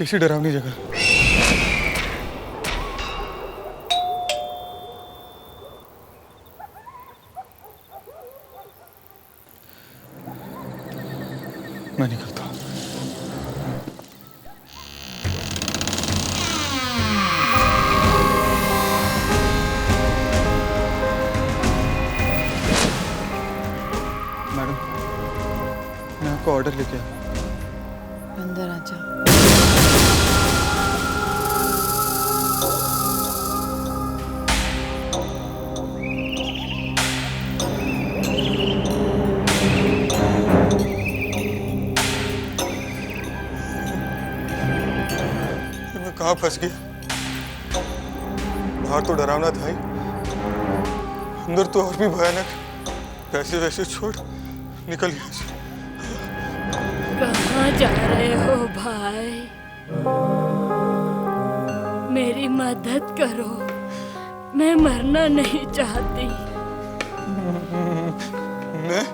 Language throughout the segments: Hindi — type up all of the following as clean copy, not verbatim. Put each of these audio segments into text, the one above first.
कैसी डरावनी जगह। मैं निकलता हूँ। मैडम, मैं आपको ऑर्डर लेके आया। अंदर आजा। मैं कहाँ फंस गया? बाहर तो डरावना था ही, अंदर तो और भी भयानक। पैसे वैसे छोड़ निकल यहाँ से। कहाँ जा रहे हो भाई? मेरी मदद करो, मैं मरना नहीं चाहती। मैं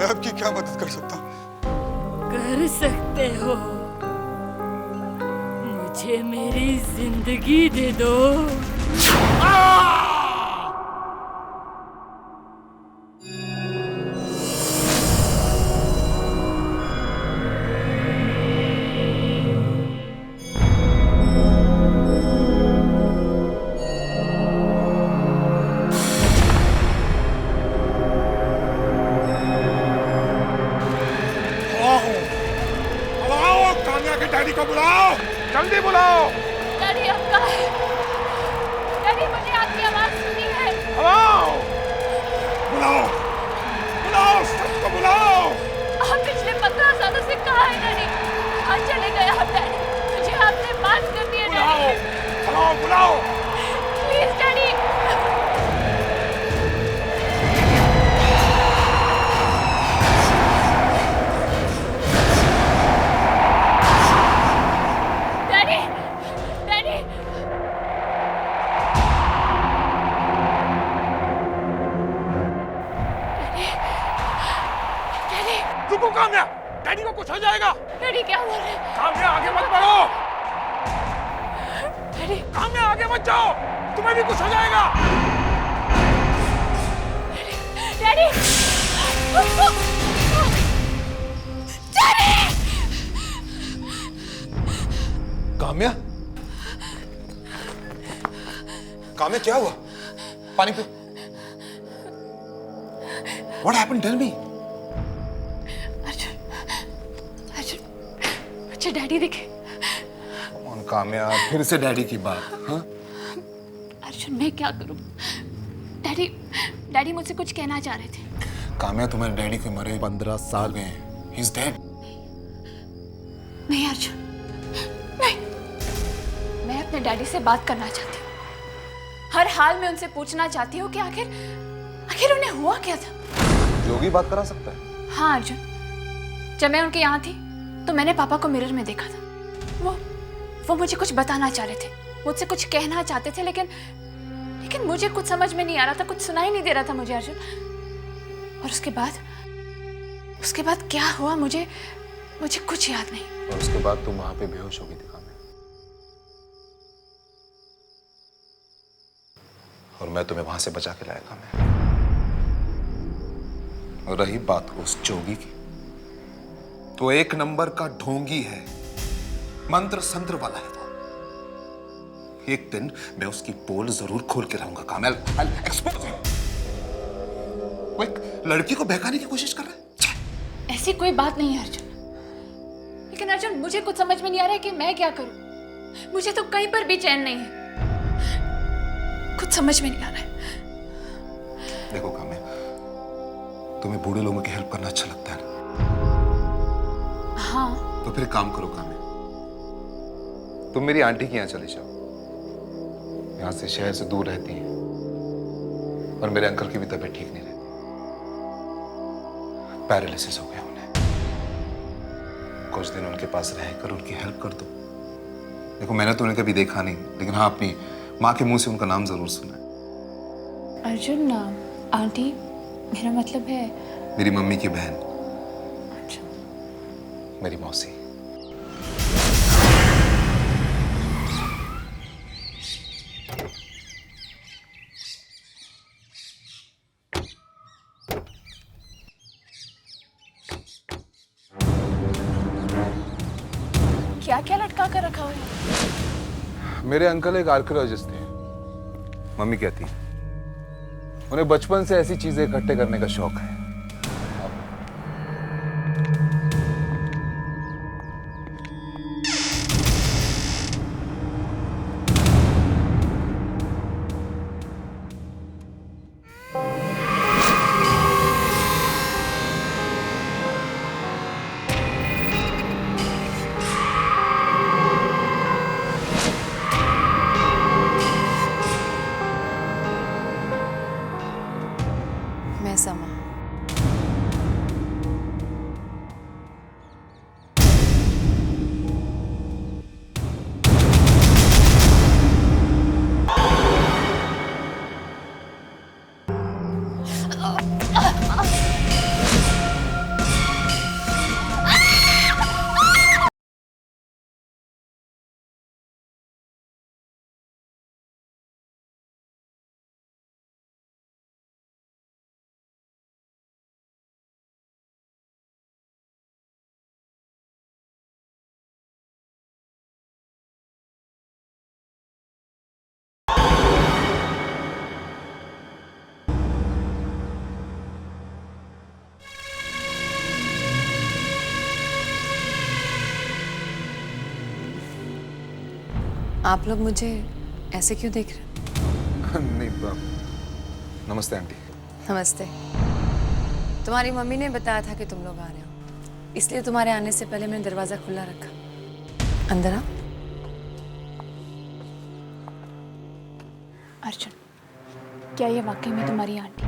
आपकी क्या मदद कर सकता हूँ? कर सकते हो, मुझे मेरी जिंदगी दे दो। काम्या के डैडी को बुलाओ, जल्दी बुलाओ। डैडी अब कहाँ है? डैडी मुझे आपकी आवाज सुनी है। बुलाओ, बुलाओ, बुलाओ, सबको बुलाओ। आप पिछले 15 सालों से कहाँ हैं डैडी? कहाँ चले गए आप डैडी? मुझे आपसे बात करनी है बुलाओ, डैडी। बुलाओ, बुलाओ। Please daddy. Daddy, daddy. Daddy, रुको काम्या, डैडी को कुछ हो जाएगा। डैडी क्या बोल रहे हैं? काम्या आगे मत बढ़ो। डैडी, काम्या आगे मत जाओ, तुम्हें भी कुछ हो जाएगा। डैडी। डैडी! काम्या, काम्या क्या हुआ? पानी P. What happened? Tell me. Arjun, Arjun, मुझे डैडी दिखे। कौन काम्या, फिर से डैडी की बात? हाँ? अर्जुन, मैं क्या करूं? डैडी, डैडी मुझसे कुछ कहना चाह रहे थे। काम्या, तुम्हारे डैडी को मरे 15 साल गए हैं। He is dead. नहीं अर्जुन, नहीं। मैं अपने डैडी से बात करना चाहती हूँ। हर हाल में उनसे पूछना चाहती हूँ कि आखिर उन्हें हुआ क्या था। जोगी बात करा सकता है? हाँ अर्जुन, जब मैं उनके यहाँ थी तो मैंने पापा को मिरर में देखा था। वो मुझे कुछ बताना चाह रहे थे, मुझसे कुछ कहना चाहते थे, लेकिन मुझे कुछ समझ में नहीं आ रहा था, कुछ सुनाई नहीं दे रहा था मुझे अर्जुन। और उसके बाद क्या हुआ मुझे कुछ याद नहीं। और उसके बाद तुम वहां पे बेहोश हो गई थी काम्या, और मैं तुम्हें वहां से बचा के लाया काम्या। और रही बात उस जोगी की, तो एक नंबर का ढोंगी है, मंत्र संत्र वाला है वो। एक दिन मैं उसकी पोल जरूर खोल के रहूंगा काम्या। I'll expose him. वो एक लड़की को बहकाने की कोशिश कर रहा है। ऐसी कोई बात नहीं है अर्जुन, लेकिन अर्जुन मुझे कुछ समझ में नहीं आ रहा है कि मैं क्या करूं। मुझे तो कहीं पर भी चैन नहीं है, कुछ समझ में नहीं आ रहा है। देखो काम्या, तुम्हें बूढ़े लोगों की हेल्प करना अच्छा लगता है ना? हाँ, तो फिर काम करो काम्या, तुम मेरी आंटी के यहाँ चले जाओ। यहाँ से शहर से दूर रहती हैं, और मेरे अंकल की भी तबीयत ठीक नहीं रहती, पैरालिसिस हो गया उन्हें। कुछ दिन उनके पास रहकर उनकी हेल्प कर दो। देखो मैंने तो उन्हें कभी देखा नहीं, लेकिन हाँ अपनी माँ के मुंह से उनका नाम जरूर सुना है। अर्जुन आंटी, मेरा मतलब है मेरी मम्मी की बहन। अच्छा, मेरी मौसी। क्या क्या लटका कर रखा हुआ है? मेरे अंकल एक आर्कियोलॉजिस्ट थे। मम्मी कहती उन्हें बचपन से ऐसी चीजें इकट्ठे करने का शौक है। मैं समा। आप लोग मुझे ऐसे क्यों देख रहे हैं? नहीं नमस्ते आंटी। नमस्ते। तुम्हारी मम्मी ने बताया था कि तुम लोग आ रहे हो, इसलिए तुम्हारे आने से पहले मैंने दरवाजा खुला रखा। अंदर आओ। अर्जुन, क्या ये वाकई में तुम्हारी आंटी?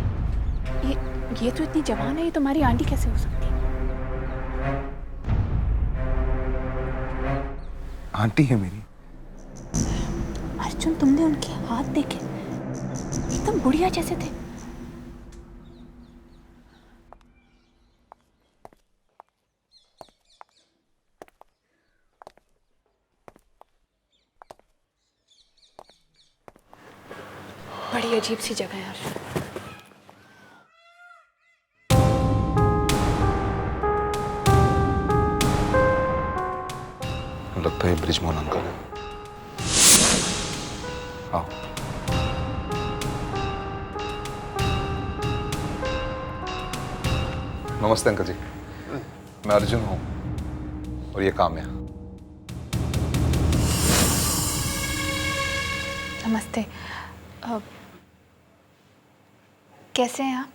ये तो इतनी जवान है, ये तुम्हारी आंटी कैसे हो सकती है? आंटी है मेरी। अर्जुन, तुमने उनके हाथ देखे, एकदम बुढ़िया जैसे थे। बड़ी अजीब सी जगह है अर्जुन। लगता है ब्रिजमोहन अंकल है। आओ। नमस्ते अंकल जी, मैं अर्जुन हूं और ये काम्या। नमस्ते। कैसे हैं आप?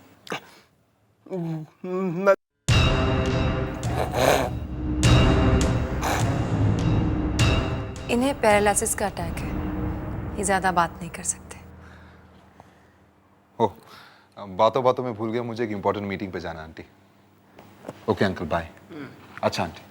इन्हें पैरालिसिस का अटैक है, ये ज्यादा बात नहीं कर सकते। ओह, बातों बातों में भूल गया मुझे एक इंपॉर्टेंट मीटिंग पे जाना आंटी। Okay uncle, bye. अच्छा आंटी।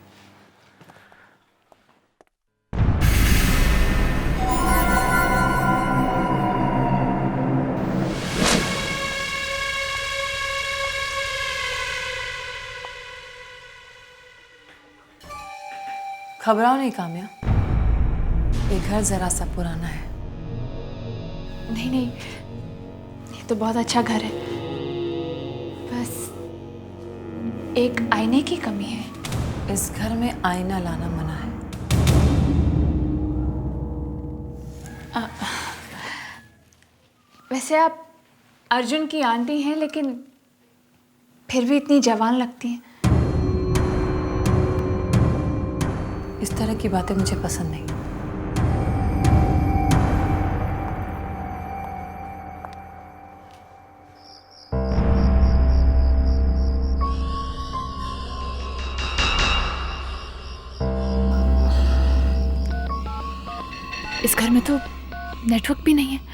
घबराओ नहीं काम्या, ये घर जरा सा पुराना है। नहीं नहीं, ये तो बहुत अच्छा घर है, बस एक आईने की कमी है। इस घर में आईना लाना मना है। वैसे आप अर्जुन की आंटी हैं, लेकिन फिर भी इतनी जवान लगती हैं। इस तरह की बातें मुझे पसंद नहीं। इस घर में तो नेटवर्क भी नहीं है।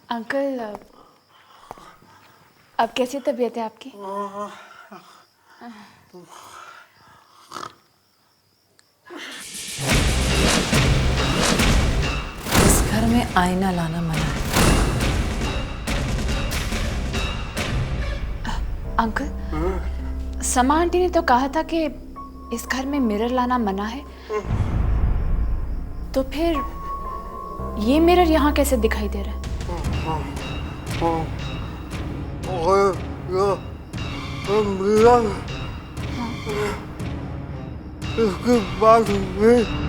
अंकल, अब कैसी तबीयत है आपकी? में आईना लाना मना है। अंकल, समा आंटी ने तो कहा था कि इस घर में मिरर लाना मना है, तो फिर ये मिरर यहाँ कैसे दिखाई दे रहा है? इसके बाद में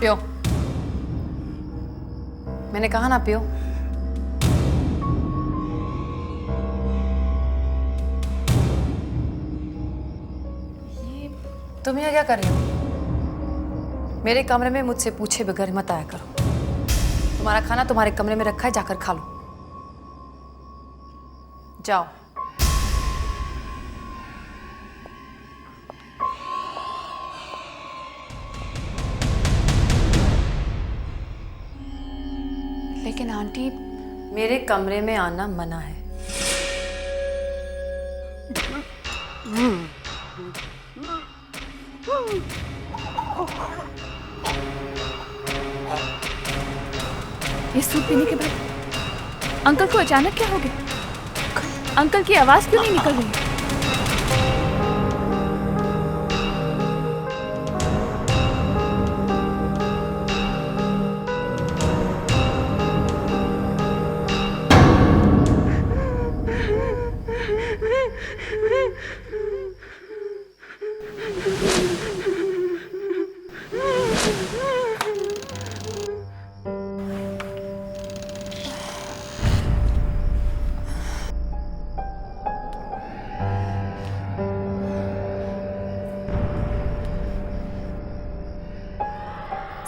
पियो। मैंने कहा ना पियो। ये तुम यहाँ क्या कर रही हो? मेरे कमरे में मुझसे पूछे बगैर मत आया करो। तुम्हारा खाना तुम्हारे कमरे में रखा है, जाकर खा लो। जाओ। लेकिन आंटी, मेरे कमरे में आना मना है। ये सूप पीने के बाद अंकल को अचानक क्या हो गया? अंकल की आवाज क्यों नहीं निकल रही?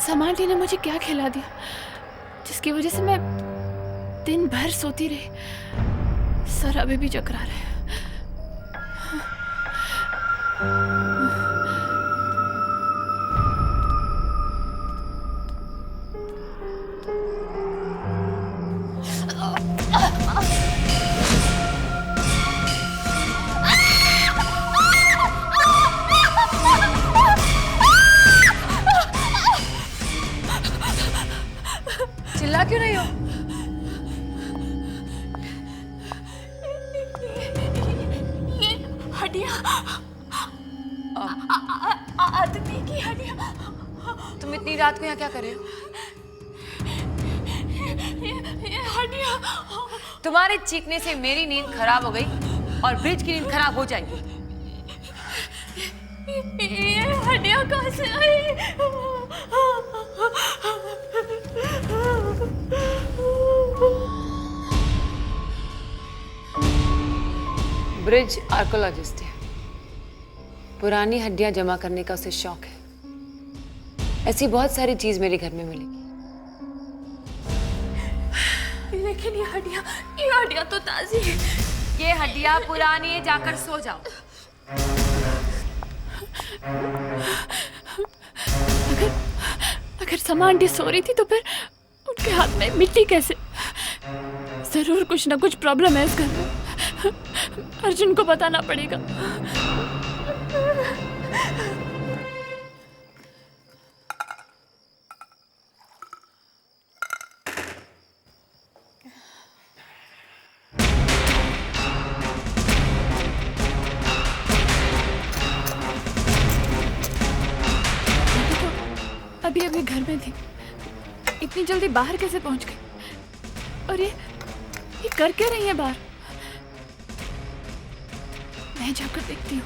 समा आंटी ने मुझे क्या खिला दिया जिसकी वजह से मैं दिन भर सोती रही? सर अभी भी चकरा रहे हैं। चिल्ला क्यों रही हो? ये हड्डियां, आदमी की हड्डियां। तुम इतनी रात को यहाँ क्या कर रहे हो? ये हड्डियां। तुम्हारे चीखने से मेरी नींद खराब हो गई और ब्रिज की नींद खराब हो जाएगी। ये हड्डियां कहाँ से आई? ब्रिज आर्कोलॉजिस्ट है। पुरानी हड्डियां जमा करने का उसे शौक है। ऐसी बहुत सारी चीज मेरे घर में मिलेगी। लेकिन ये हड्डियां तो ताजी है। ये हड्डियां पुरानी है, जाकर सो जाओ। अगर समा आंटी सो रही थी तो फिर उनके हाथ में मिट्टी कैसे? जरूर कुछ ना कुछ प्रॉब्लम है इस घर में। अर्जुन को बताना पड़ेगा। अभी अभी घर में थी, इतनी जल्दी बाहर कैसे पहुंच गई? और ये कर क्या रही है बाहर? मैं जाकर देखती हूँ।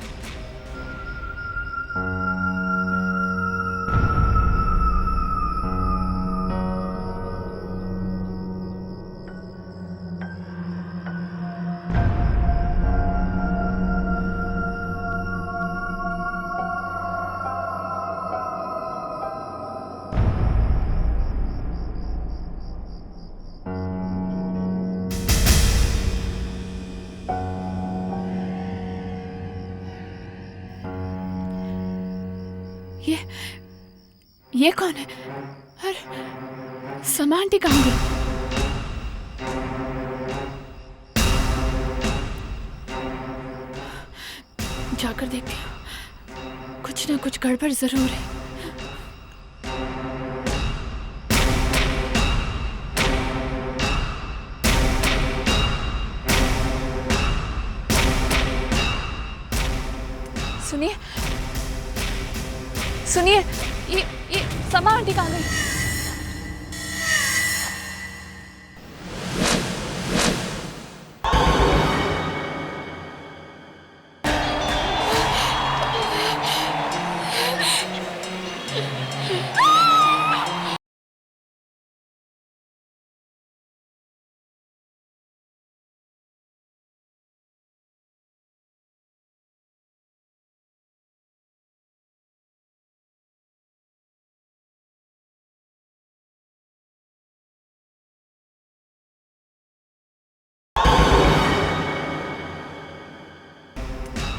ये कौन है? समा आंटी कहाँ गई? जाकर देखती हूँ, कुछ ना कुछ गड़बड़ जरूर है। सुनिए सुनिए, ये समा आंटी कहाँ गई?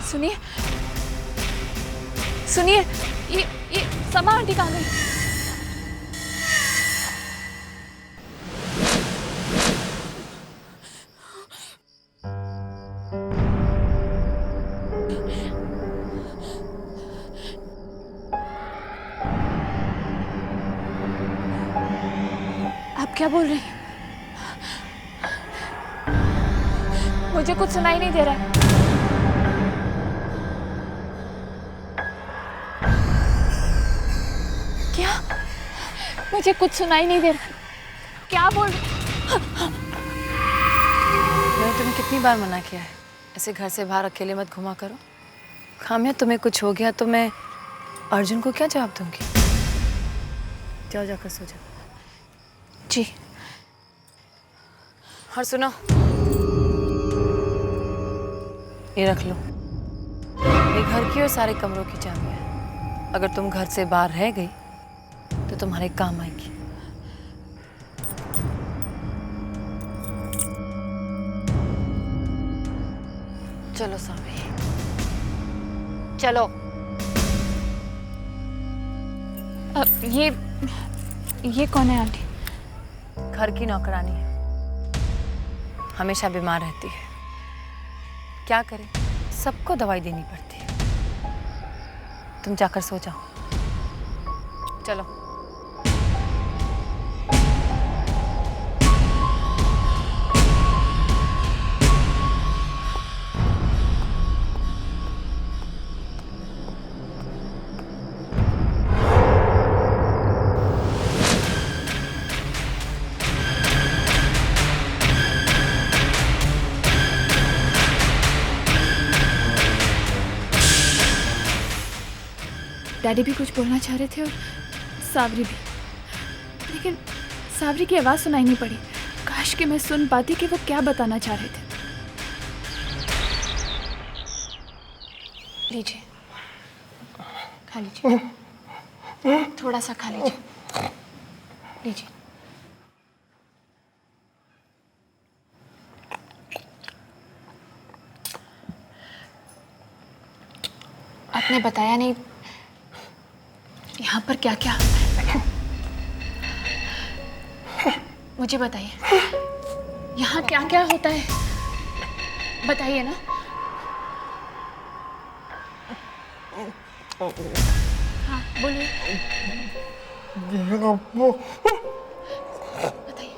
सुनिए सुनिए, ये समा आंटी कहाँ गई? आप क्या बोल रही हैं? मुझे कुछ सुनाई नहीं दे रहा है। क्या? मुझे कुछ सुनाई नहीं दे रहा। क्या बोल रही? मैंने तुम्हें कितनी बार मना किया है ऐसे घर से बाहर अकेले मत घुमा करो। खामिया तुम्हें कुछ हो गया तो मैं अर्जुन को क्या जवाब दूंगी? जाओ जाकर सो जाओ। जी। और सुनो, ये रख लो, ये घर की और सारे कमरों की चाबी है। अगर तुम घर से बाहर रह गई तो तुम्हारे काम आएगी। चलो सावी, चलो। ये कौन है आंटी? घर की नौकरानी है, हमेशा बीमार रहती है। क्या करे, सबको दवाई देनी पड़ती है। तुम जाकर सो जाओ, चलो। डैडी भी कुछ बोलना चाह रहे थे और सावरी भी, लेकिन सावरी की आवाज़ सुनाई नहीं पड़ी। काश कि मैं सुन पाती कि वो क्या बताना चाह रहे थे। लीजिए, खा लीजिए, थोड़ा सा खा लीजिए। लीजिए। आपने बताया नहीं यहाँ पर क्या क्या होता है। मुझे बताइए, यहाँ क्या क्या होता है, बताइए ना। हाँ बोलिए, बताइए,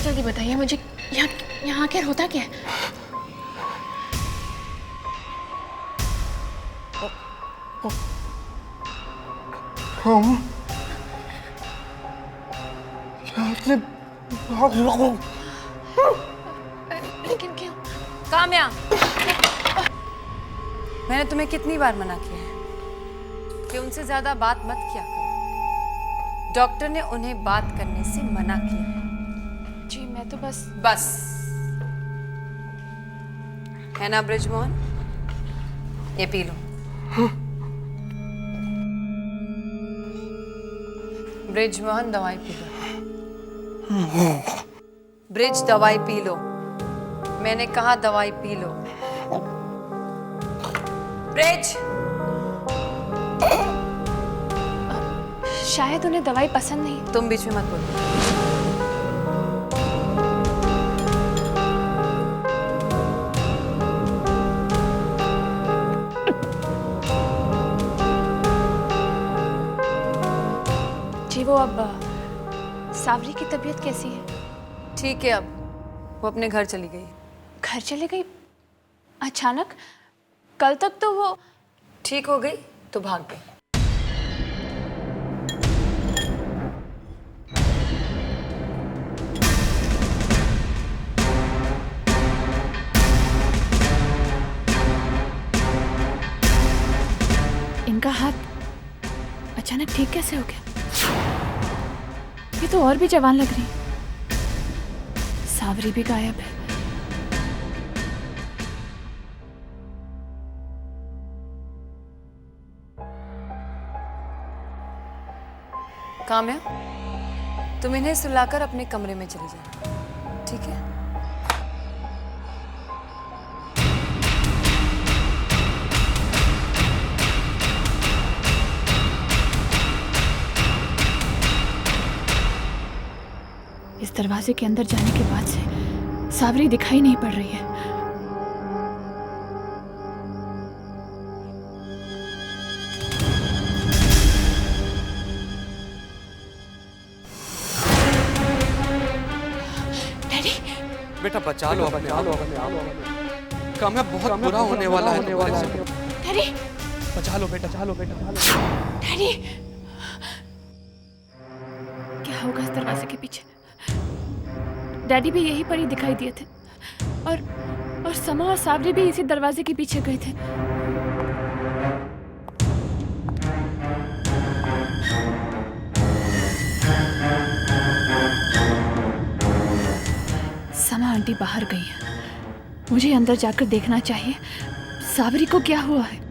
जल्दी बताइए मुझे। यहाँ आखिर होता क्या है? हम यहाँ से भाग रहो। लेकिन क्यों? काम्या, मैंने तुम्हें कितनी बार मना किया है कि उनसे ज्यादा बात मत किया करो। डॉक्टर ने उन्हें बात करने से मना किया है। जी मैं तो बस है ना ब्रिजमोहन, ये पी लो। ब्रिजमोहन दवाई पी लो। ब्रिज दवाई पी लो, मैंने कहा दवाई पी लो। ब्रिज शायद उन्हें दवाई पसंद नहीं। तुम बीच में मत बोलो। जी वो अब सावरी की तबीयत कैसी है? ठीक है, अब वो अपने घर चली गई। घर चली गई अचानक? कल तक तो वो ठीक हो गई तो भाग गई। इनका हाथ अचानक ठीक कैसे हो गया? ये तो और भी जवान लग रही। सावरी भी गायब है। काम्या, तुम इन्हें सुलाकर अपने कमरे में चली जाओ, ठीक है? इस दरवाजे के अंदर जाने के बाद से सावरी दिखाई नहीं पड़ रही है। डैडी, बेटा बचा लो अपने आप। काम्या बहुत बुरा होने वाला है तुम्हारे से। डैडी, बचा लो बेटा, डैडी, क्या होगा इस दरवाजे के पीछे? डैडी भी यहीं पर ही दिखाई दिए थे और समा और सावरी भी इसी दरवाजे के पीछे गए थे। समा आंटी बाहर गई है। मुझे अंदर जाकर देखना चाहिए सावरी को क्या हुआ है।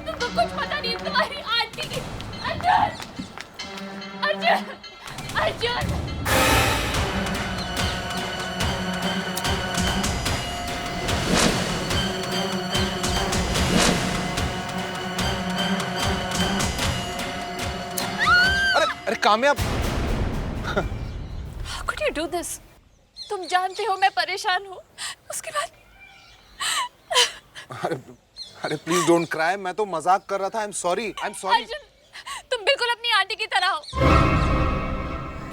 तुमको कुछ पता नहीं तुम्हारी आंटी की। अर्जुन, अर्जुन, अर्जुन। अरे कामयाब, How could you do this? तुम जानते हो मैं परेशान हूँ। उसके बाद अरे प्लीज डोंट क्राई, मैं तो मजाक कर रहा था। I am sorry. अर्जुन, तुम बिल्कुल अपनी आंटी की तरह हो।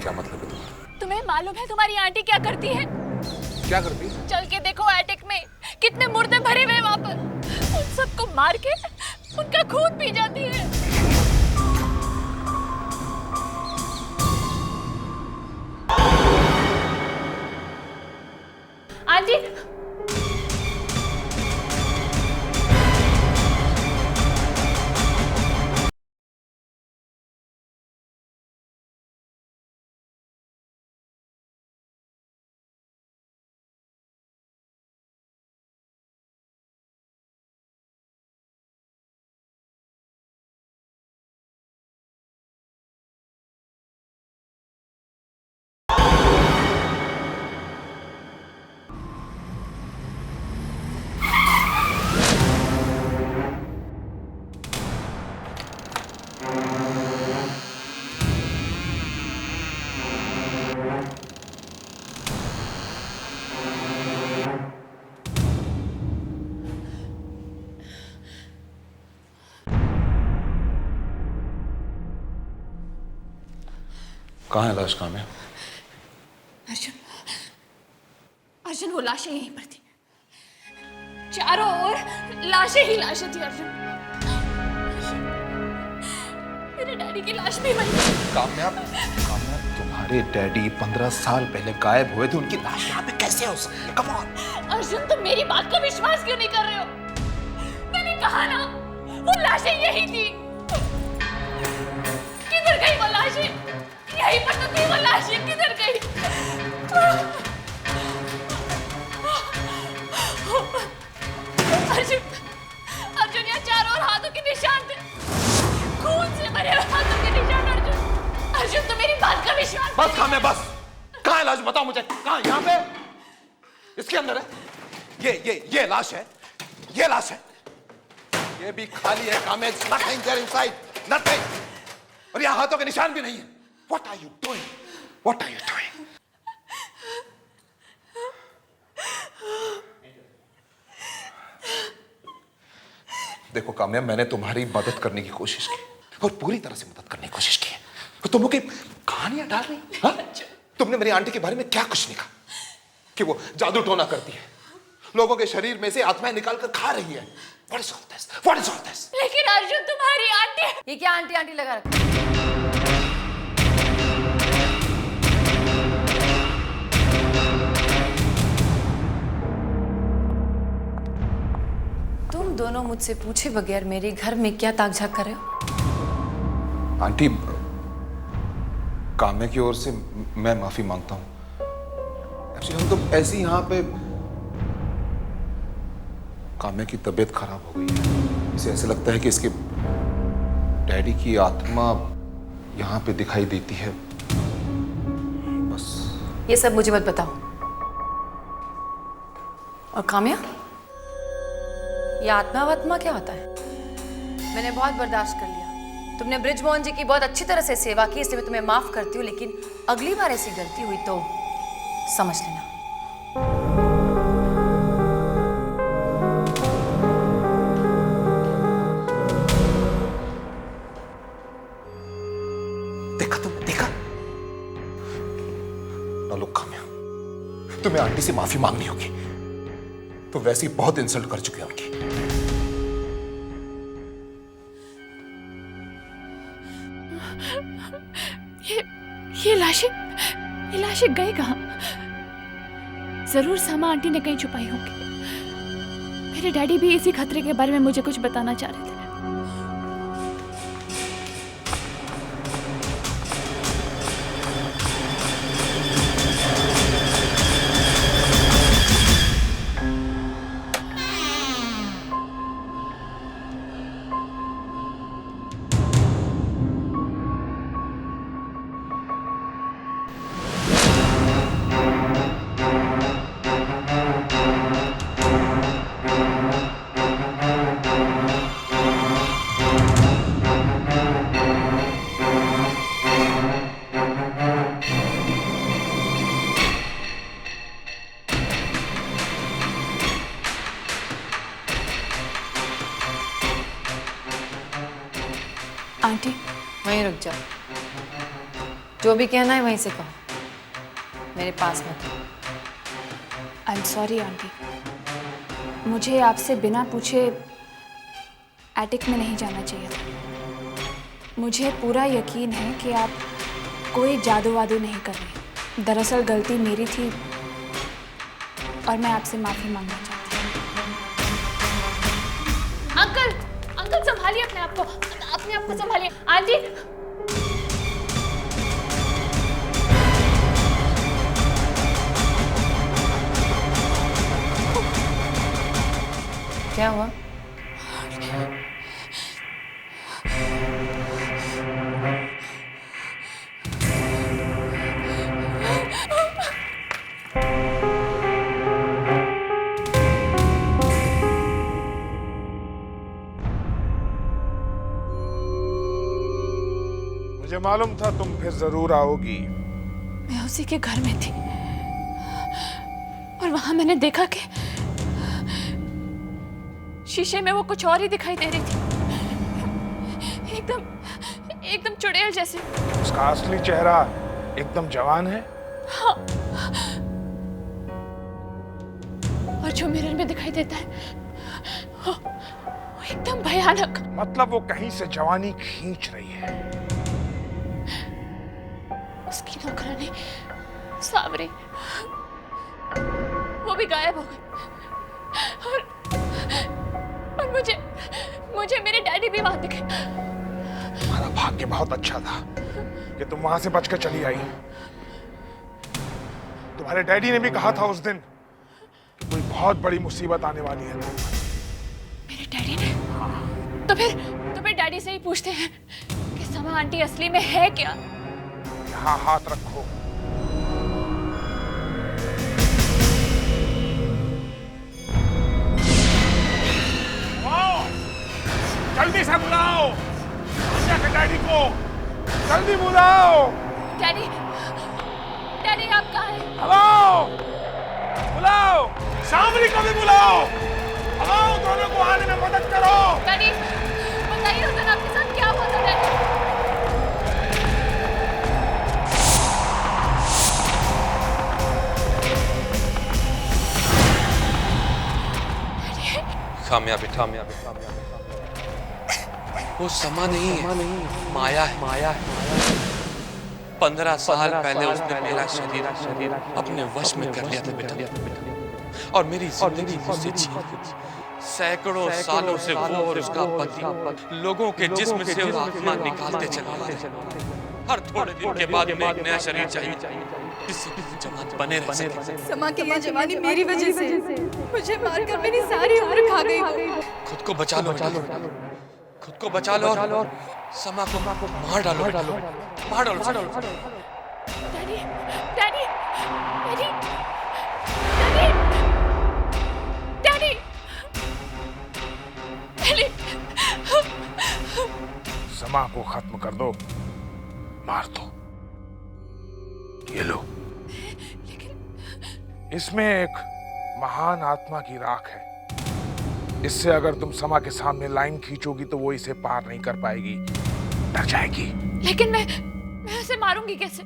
क्या मतलब है तुम्हारा? तुम्हें मालूम है तुम्हारी आंटी क्या करती है? क्या करती? चल के देखो एटिक में कितने मुर्दे भरे हुए वहां पर। उन सबको मार के उनका खून पी जाती है। आंटी, कहाँ है लाश? कहाँ में? अर्जुन, अर्जुन वो लाशें यहीं पर थी, चारों ओर लाशें ही लाशें थी। अर्जुन, मेरे डैडी की लाश भी वहीं थी। कामयाब, तुम्हारे डैडी 15 साल पहले गायब हुए थे, उनकी लाश यहाँ पे कैसे हो सकती है? कम ऑन अर्जुन, तुम मेरी बात का विश्वास क्यों नहीं कर रहे हो? मैंने कहा ना, वो लाशें यही थी। किधर गई वो लाशें? यहीं पर तो थी वो लाशें, किधर गई? अर्जुन, अर्जुन, यहाँ चारों ओर हाथों के निशान थे, खून से भरे हुए हाथों के निशान। अर्जुन, अर्जुन, तो मेरी बात का विश्वास। बस काम्या, बस। कहाँ है लाश? बताओ मुझे। कहाँ? यहाँ पे? इसके अंदर है? ये लाश है, ये लाश है। ये भी खाली है Kamya. It's nothing there inside, nothing. और यहाँ हाथों के निशान भी नहीं है। What are you doing? What are you doing? देखो काम्या, मैंने तुम्हारी मदद करने की कोशिश की और पूरी तरह से मदद करने की कोशिश की है, तो तुम लोग कहानियां डाल रही हो, हाँ? तुमने मेरी आंटी के बारे में क्या कुछ नहीं कहा कि वो जादू टोना करती है, लोगों के शरीर में से आत्माएं निकाल कर खा रही है। What is all this? What is all this? लेकिन अर्जुन, तुम्हारी आंटी। ये क्या आंटी आंटी लगा रखा? तुम दोनों मुझसे पूछे बगैर मेरे घर में क्या ताक झाक कर रहे हो? आंटी, काम्या की ओर से मैं माफी मांगता हूं। एक्चुअली हम तो ऐसे ही यहाँ पे, काम्या की तबीयत खराब हो गई है, इसे ऐसे लगता है कि इसके डैडी की आत्मा यहाँ पे दिखाई देती है, बस। ये सब मुझे मत बताओ। और काम्या, ये आत्मा वात्मा क्या होता है? मैंने बहुत बर्दाश्त कर लिया। तुमने ब्रिजमोहन जी की बहुत अच्छी तरह से सेवा की, इसलिए मैं तुम्हें माफ करती हूँ, लेकिन अगली बार ऐसी गलती हुई तो समझ लेना। देखा तुमने, देखा? ना लो काम्या, तुम्हें आंटी से माफी मांगनी होगी, तो वैसे ही बहुत इंसल्ट कर चुके हैं उनकी। ये लाशें गई कहाँ? जरूर सामा आंटी ने कहीं छुपाई होंगी। मेरे डैडी भी इसी खतरे के बारे में मुझे कुछ बताना चाह रहे थे। आंटी, वहीं रुक जाओ। जो भी कहना है वहीं से कहो, मेरे पास मत। आई एम सॉरी आंटी, मुझे आपसे बिना पूछे एटिक में नहीं जाना चाहिए था। मुझे पूरा यकीन है कि आप कोई जादू वादू नहीं कर रहे। दरअसल गलती मेरी थी, और मैं आपसे माफी मांगना चाहती हूँ। अंकल, अंकल संभालिए अपने आप को, अपने आप को संभालिए। आंटी, क्या हुआ? मुझे मालूम था तुम फिर जरूर आओगी। मैं उसी के घर में थी और वहां मैंने देखा कि शीशे में वो कुछ और ही दिखाई दे रही थी, एकदम चुड़ैल जैसे। उसका असली चेहरा एकदम जवान है। हाँ। और जो मिरर में दिखाई देता है वो एकदम भयानक। मतलब वो कहीं से जवानी खींच रही है। उसकी नौकरानी सावरी, वो भी गायब हो गई। और मुझे मेरे डैडी भी वहां दिखे। तुम्हारा भाग्य बहुत अच्छा था कि तुम वहां से बचकर चली आई। तुम्हारे डैडी ने भी कहा था उस दिन कि कोई बहुत बड़ी मुसीबत आने वाली है। मेरे डैडी ने? तो फिर डैडी से ही पूछते हैं कि समा आंटी असली में है क्या? यहाँ हाथ रखो। जल्दी से बुलाओ कन्या के डैडी को, जल्दी बुलाओ। डैडी, डैडी आप कहाँ हैं? हेलो, बुलाओ, सामरी को भी बुलाओ। हेलो, दोनों को आने में मदद करो। डैडी बताइए उस दिन आपके साथ क्या हुआ था? डैडी, कामयाबी वो समा नहीं है, माया है। 15 साल पहले उसने मेरा शरीर अपने वश में कर लिया था बेटा, और मेरी जिंदगी मुझसे छीन ली। सैकड़ों सालों से वो और उसका पति लोगों के जिस्म से आत्मा निकालते चले आ रहे हैं। हर थोड़े दिन के बाद में एक नया शरीर चाहिए जिससे जवान बने रह सके। समा की ये जवानी मेरी वजह से, मुझे मारकर मेरी सारी उम्र खा गई वो। खुद को बचा लो, खुद को बचा लो और समा को मार डालो, मार डालो। Daddy, daddy, daddy, daddy, daddy, समा को खत्म कर दो, मार दो। ये लो, इसमें एक महान आत्मा की राख है। इससे अगर तुम समा के सामने लाइन खींचोगी तो वो इसे पार नहीं कर पाएगी, डर जाएगी। लेकिन मैं उसे मारूंगी कैसे?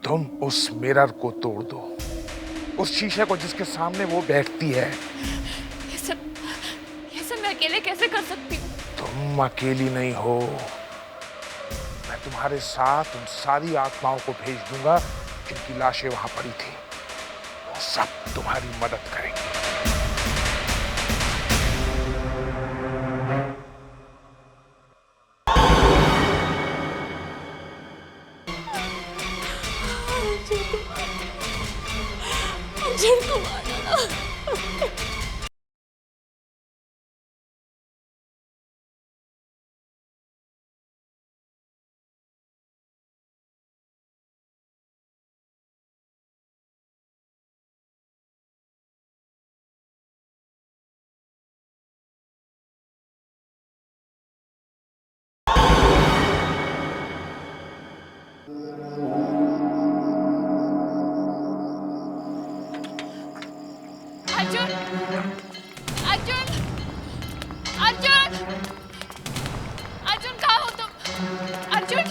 तुम उस मिरर को तोड़ दो, उस शीशे को जिसके सामने वो बैठती है। ये सब मैं अकेले कैसे कर सकती हूँ? तुम अकेली नहीं हो, मैं तुम्हारे साथ उन सारी आत्माओं को भेज दूंगा जिनकी लाशें वहां पड़ी थी। वो सब तुम्हारी मदद करेंगे। अर्जुन को मार डाला। अर्जुन, अर्जुन, अर्जुन, अर्जुन कहाँ हो तुम? अर्जुन,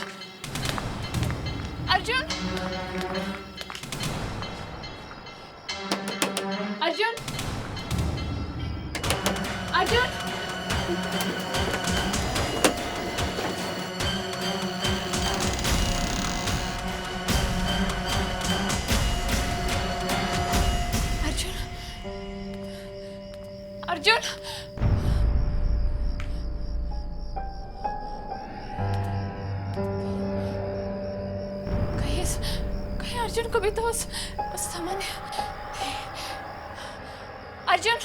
अर्जुन, अर्जुन, अर्जुन, अर्जुन, कहीं अर्जुन को भी तो उस सामान्य अर्जुन।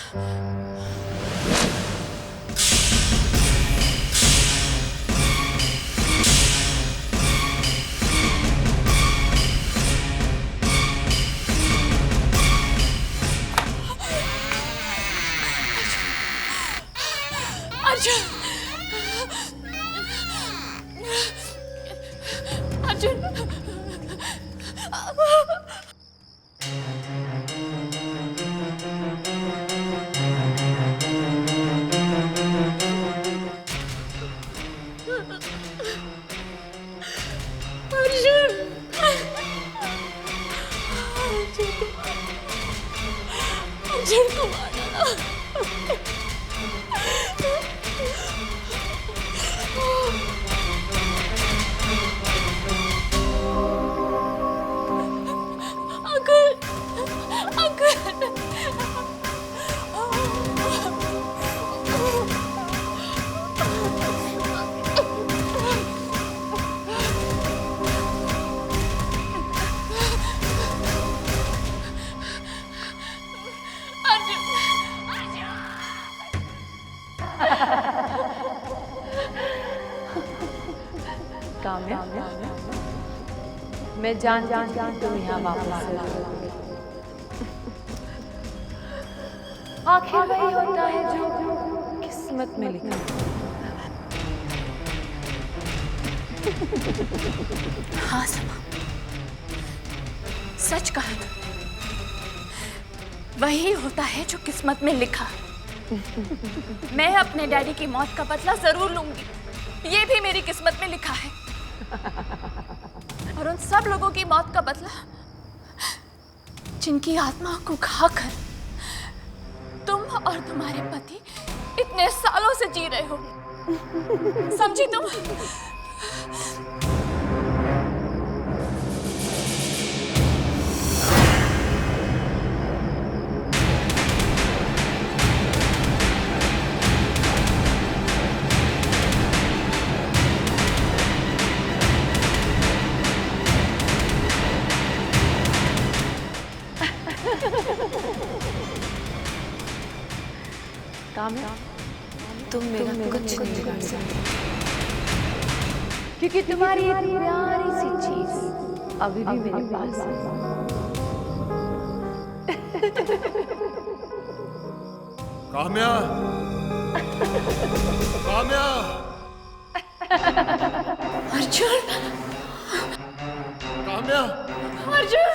अर्जुन, अर्जुन को मारना। काम्या, मैं जानती थी तुम यहाँ वापस आओगे। आखिर वही होता है जो किस्मत में लिखा है। हाँ समा, सच कहा था। वही होता है जो किस्मत में लिखा है। मैं अपने डैडी की मौत का बदला जरूर लूंगी, ये भी मेरी किस्मत में लिखा है। और उन सब लोगों की मौत का बदला जिनकी आत्मा को खाकर तुम और तुम्हारे पति इतने सालों से जी रहे हो। समझी तुम? काम्या, तुम मेरा कुछ नहीं बिगाड़ सकते, क्योंकि तुम्हारी एक प्यारी सी चीज अभी भी मेरे पास है। काम्या, काम्या, अर्जुन, काम्या, अर्जुन,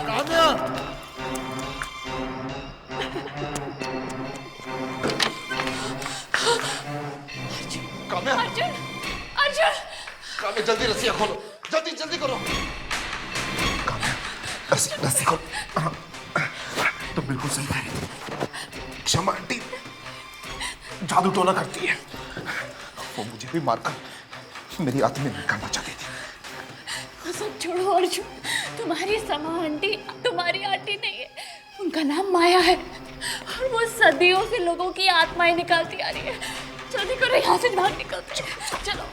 काम्या। काम्या, अर्जुन, अर्जुन, काम्या जल्दी रस्सियाँ खोलो, जल्दी जल्दी करो। काम्या, रस्सी खोल। तुम बिल्कुल सही कह रही थी। क्षमा आंटी जादू टोना करती है। वो मुझे भी मारकर मेरी आत्मा में निकालना चाहती थी। वो सब छोड़ो अर्जुन, तुम्हारी समा आंटी तुम्हारी आंटी नहीं है, उनका नाम माया है और वो सदियों से लोगों की आत्माएं निकालती आ रही है। जल्दी करो, यहाँ से बाहर निकलते हैं। चलो।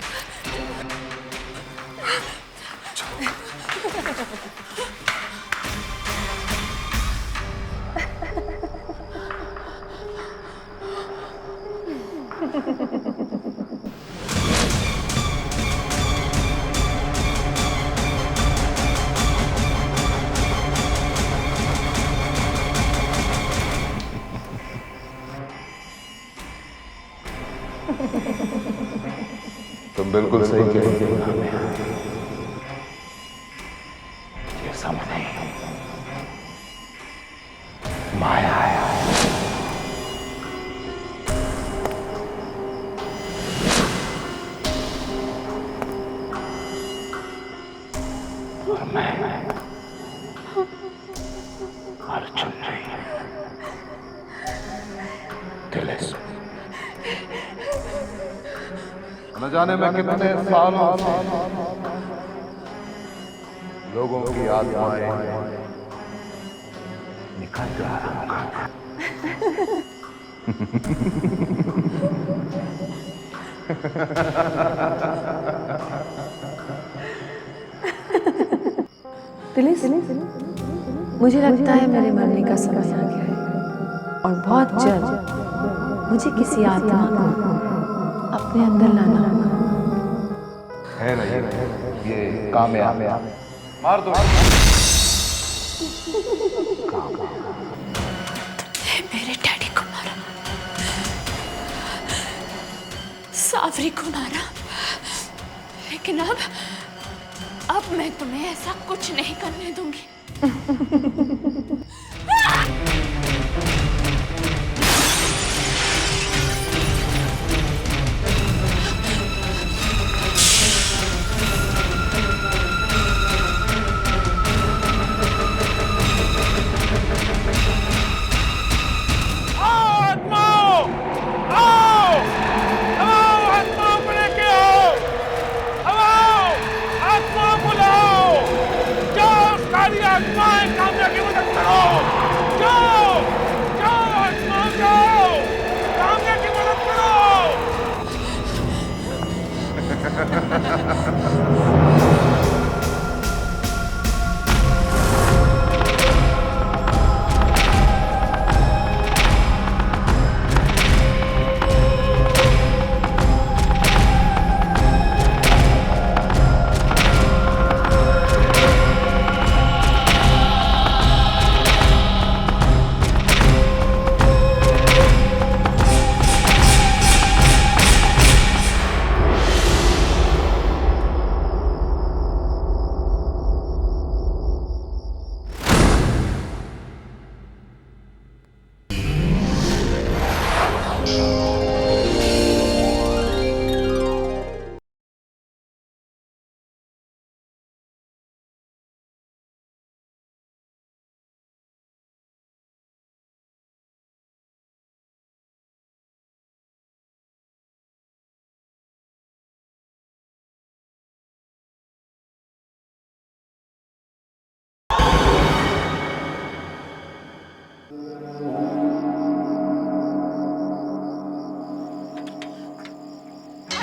तुम बिल्कुल सही कह रही हो। ये सामने माया है। और मैं अर्जुन नहीं, तिलिस्म। न जाने मैं कितने सालों से लोगों की आत्माएं निकाल रहा हूं। प्लीज, मुझे लगता है मेरे मरने का समय आ गया है और बहुत जल्द मुझे किसी आत्मा को अपने अंदर लाना होगा। है नहीं, ये कामयाब मार दो। मेरे डैडी को मारा, सावरी को मारा, लेकिन अब मैं तुम्हें ऐसा कुछ नहीं करने दूंगी।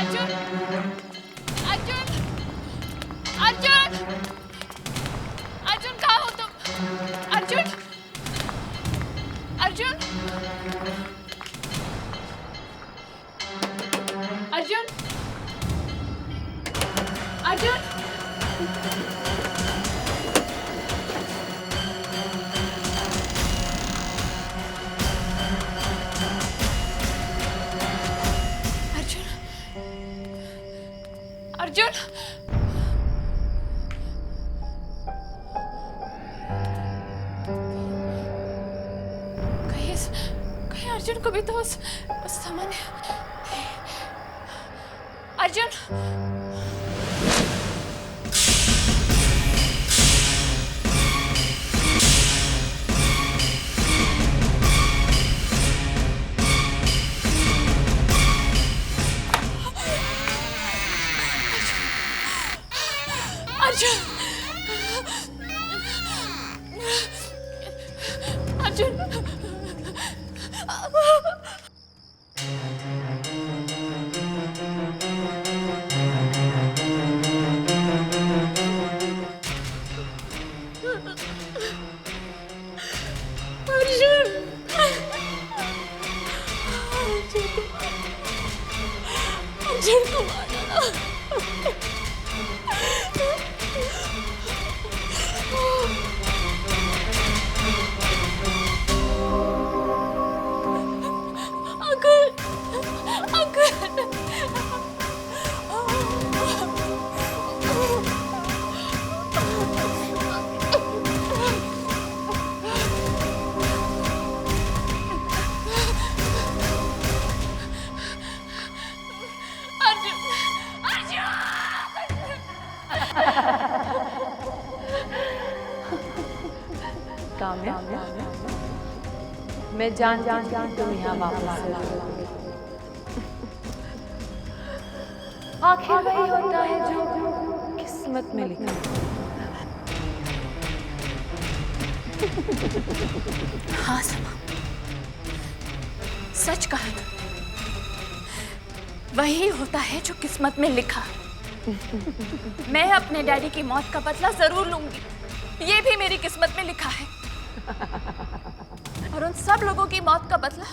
अर्जुन, अर्जुन, अर्जुन, अर्जुन कहाँ हो तुम? अर्जुन, अर्जुन, अर्जुन, अर्जुन, अर्जुन, कहीं अर्जुन को भी तो उस सामान्य अर्जुन, अर्जुन, अर्जुन, अर्जुन को मारा। काम्या, मैं जानती हूँ तुम यहाँ वापस आओगे। आखिर वही होता है जो किस्मत में लिखा है। हाँ समा, सच कहा था, वही होता है जो किस्मत में लिखा। मैं अपने डैडी की मौत का बदला जरूर लूंगी, ये भी मेरी किस्मत में लिखा है। और उन सब लोगों की मौत का बदला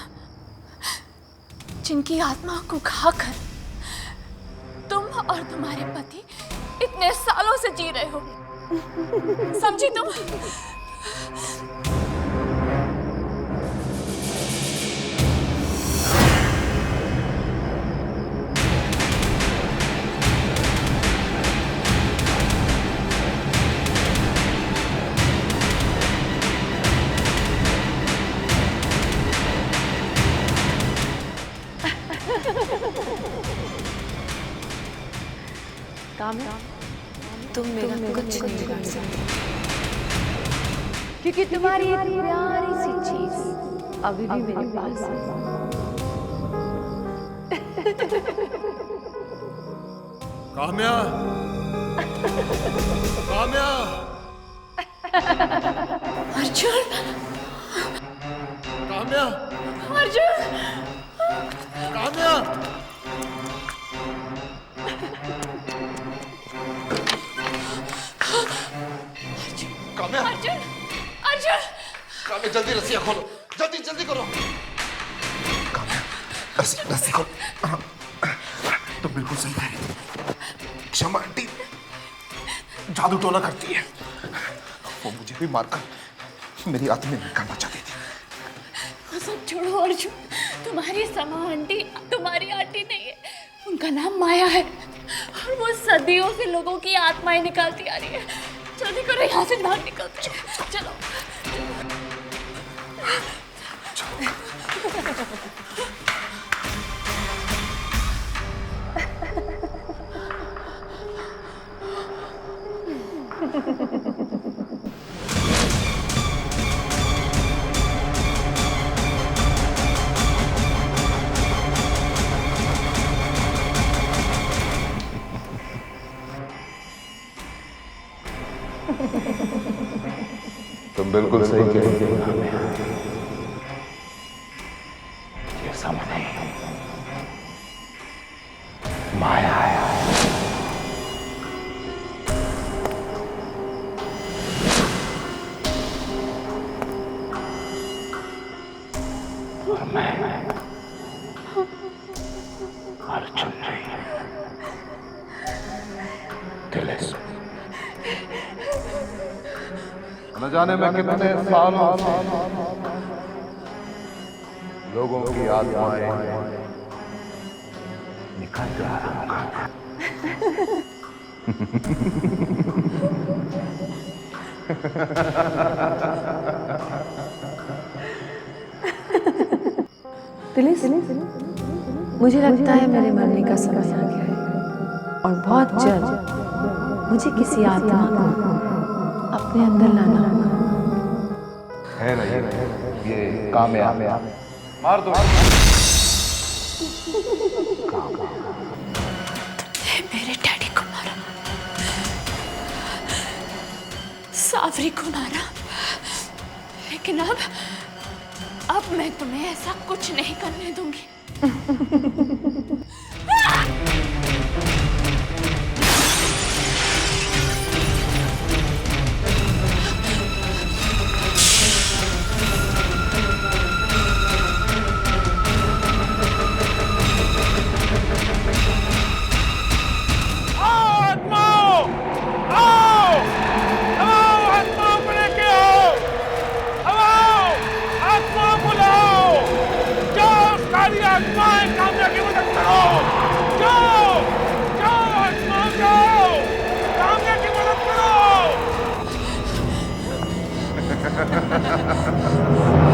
जिनकी आत्मा को खाकर तुम और तुम्हारे पति इतने सालों से जी रहे हो, समझी तुम? काम्या, तुम मेरा कुछ नहीं कर सकते, क्योंकि तुम्हारी ये प्यारी सी चीज अभी भी मेरे पास है। काम्या, काम्या, अर्जुन, काम्या, अर्जुन, काम्या, काम्या, अर्जुन, अर्जुन! काम्या जल्दी रस्सियां खोलो, जल्दी जल्दी करो। काम्या, रस्सी खोल। तुम बिल्कुल सही कह रही थी। क्षमा आंटी जादू टोना करती है। वो मुझे भी मारकर मेरी आत्मा में निकालना चाहती थी। वो सब छोड़ो अर्जुन, तुम्हारी समा आंटी तुम्हारी आंटी नहीं है, उनका नाम माया है और वो सदियों से लोगों की आत्माएं निकालती आ रही है। जल्दी करो, यहाँ से बाहर निकलते हैं। चलो। तुम बिल्कुल सही कह रही हो। ये सब नहीं, माया है। और मैं अर्जुन नहीं, तिलिस्म। न जाने मैं कितने सालों से लोगों की आत्माएं निकल रहा हूँ। तिलिस, मुझे लगता है मेरे मरने का समय आ गया है और बहुत जल्द मुझे किसी आत्मा को अपने अंदर लाना होगा। है नहीं, ये काम्या मार दो। मेरे डैडी को मारा, सावरी को मारा, लेकिन अब मैं तुम्हें ऐसा कुछ नहीं करने दूंगी। Ha ha ha ha!